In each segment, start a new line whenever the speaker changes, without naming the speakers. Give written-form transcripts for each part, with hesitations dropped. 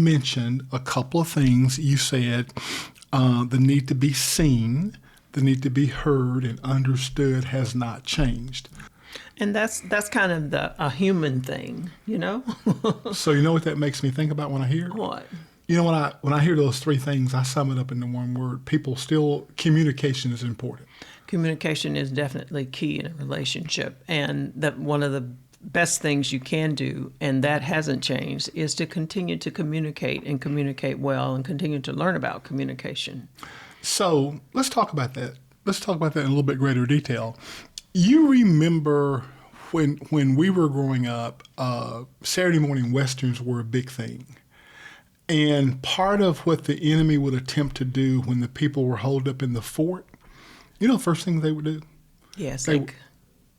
mentioned a couple of things. You said the need to be seen, the need to be heard and understood has not changed.
And that's kind of a human thing, you know?
So you know what that makes me think about when I hear?
What?
You know, when I hear those three things, I sum it up into one word. Communication is important.
Communication is definitely key in a relationship. And that one of the best things you can do, and that hasn't changed, is to continue to communicate and communicate well and continue to learn about communication.
So let's talk about that. Let's talk about that in a little bit greater detail. You remember when we were growing up, Saturday morning Westerns were a big thing. And part of what the enemy would attempt to do when the people were holed up in the fort, you know the first thing they would do?
Yes, they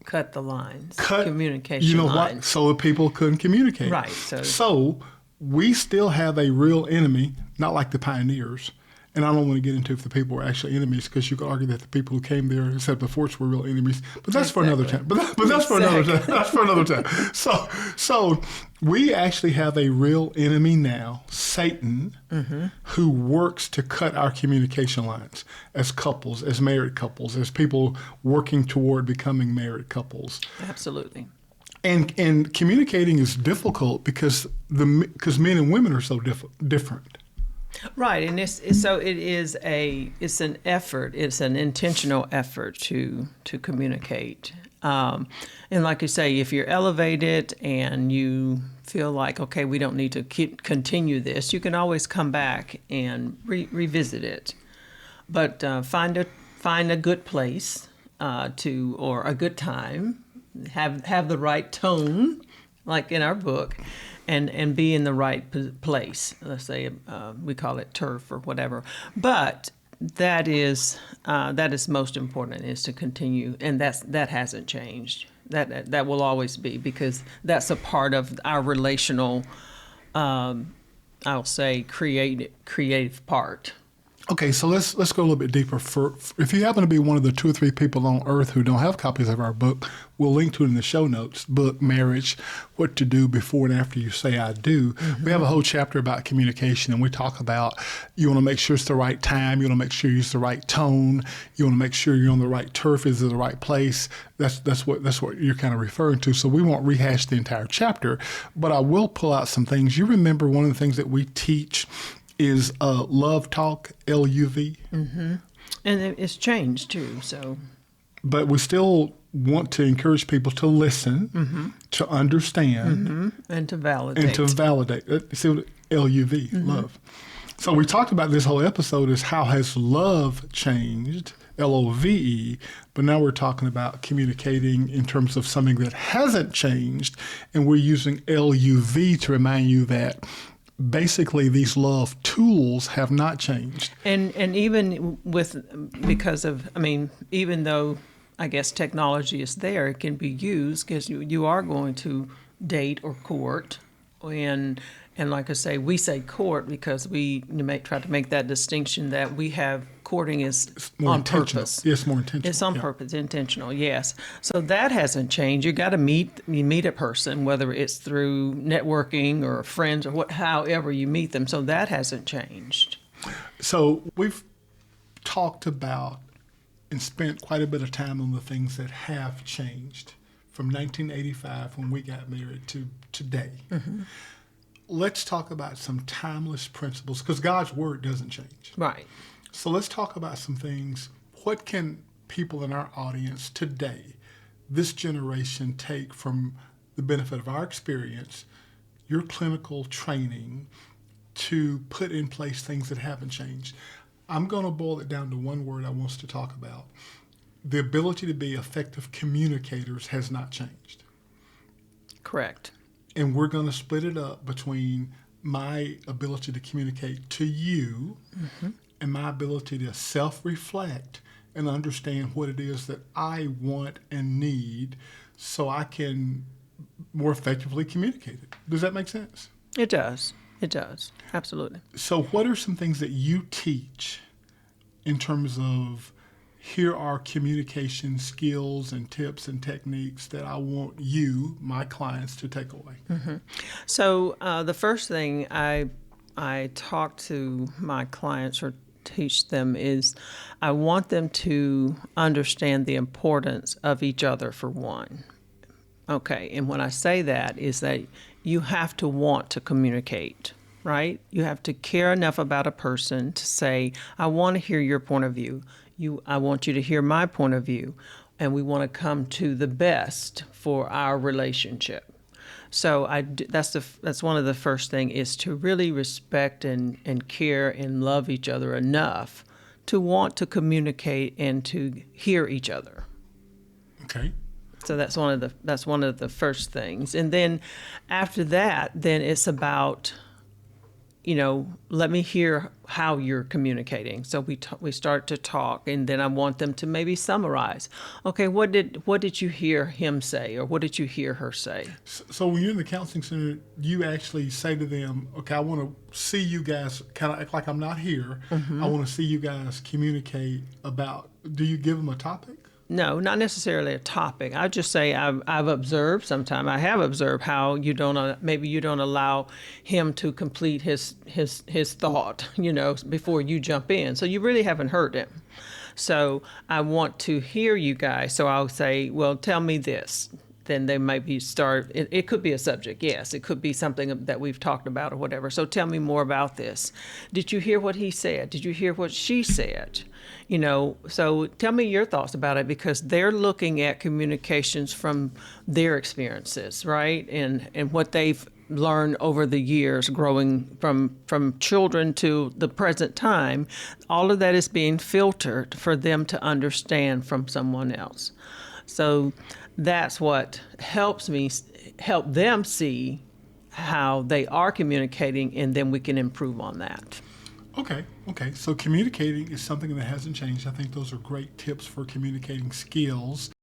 cut the lines, communication
you know
lines.
what? So the people couldn't communicate.
Right.
So we still have a real enemy, not like the pioneers. And I don't want to get into if the people were actually enemies, because you could argue that the people who came there and set up the forts were real enemies. But that's for another time. But that's for another time. That's for another time. So we actually have a real enemy now, Satan, who works to cut our communication lines as couples, as married couples, as people working toward becoming married couples.
Absolutely.
And communicating is difficult because men and women are so different.
Right, and it's an effort. It's an intentional effort to communicate. And like you say, if you're elevated and you feel like, okay, we don't need to continue this, you can always come back and revisit it. But find a good place or a good time, have the right tone, like in our book. And be in the right place. Let's say we call it turf or whatever. But that is most important, is to continue, and that hasn't changed. That will always be, because that's a part of our relational, I'll say, creative part.
Okay, so let's go a little bit deeper. If you happen to be one of the 2 or 3 people on earth who don't have copies of our book, we'll link to it in the show notes. Book, Marriage, What to Do Before and After You Say I Do. We have a whole chapter about communication, and we talk about you want to make sure it's the right time, you want to make sure you use the right tone, you want to make sure you're on the right turf, is it the right place. That's what you're kind of referring to. So we won't rehash the entire chapter, but I will pull out some things. You remember one of the things that we teach is LUV Talk, LUV.
And it's changed too. So,
but we still want to encourage people to listen, to understand,
and to validate.
See what LUV, love. So we talked about this whole episode is how has love changed, LOVE, but now we're talking about communicating in terms of something that hasn't changed, and we're using LUV to remind you that basically these love tools have not changed.
And even even though I guess technology is there, it can be used, because you are going to date or court, and like I say, we say court because we try to make that distinction that we have courting is on purpose.
Yes, more intentional.
It's on purpose, intentional, yes. So that hasn't changed. You got to meet a person, whether it's through networking or friends or however you meet them. So that hasn't changed.
So we've talked about and spent quite a bit of time on the things that have changed from 1985 when we got married to today. Let's talk about some timeless principles, because God's word doesn't change.
Right.
So let's talk about some things. What can people in our audience today, this generation, take from the benefit of our experience, your clinical training, to put in place things that haven't changed? I'm going to boil it down to one word I want us to talk about. The ability to be effective communicators has not changed.
Correct.
And we're going to split it up between my ability to communicate to you and my ability to self-reflect and understand what it is that I want and need so I can more effectively communicate it. Does that make sense?
It does. It does. Absolutely.
So what are some things that you teach in terms of here are communication skills and tips and techniques that I want you, my clients, to take away?
So the first thing I I talk to my clients or teach them is I want them to understand the importance of each other for one. Okay, and when I say that is that you have to want to communicate, right? You have to care enough about a person to say, I want to hear your point of view. I want you to hear my point of view, and we want to come to the best for our relationship. So that's one of the first thing is to really respect and care and love each other enough to want to communicate and to hear each other.
Okay.
So that's one of the first things. And then after that, then it's about, let me hear how you're communicating. So we start to talk, and then I want them to maybe summarize. Okay, what did you hear him say, or what did you hear her say?
So when you're in the counseling center, you actually say to them, okay, I want to see you guys kind of act like I'm not here. I want to see you guys communicate about, do you give them a topic?
No, not necessarily a topic. I just say I've observed. Sometimes I have observed how maybe you don't allow him to complete his thought, before you jump in. So you really haven't heard him. So I want to hear you guys. So I'll say, well, tell me this. Then they maybe start. It could be a subject, yes. It could be something that we've talked about or whatever. So tell me more about this. Did you hear what he said? Did you hear what she said? So tell me your thoughts about it, because they're looking at communications from their experiences, right? And what they've learned over the years growing from children to the present time. All of that is being filtered for them to understand from someone else. So that's what help them see how they are communicating, and then we can improve on that.
Okay. So communicating is something that hasn't changed. I think those are great tips for communicating skills.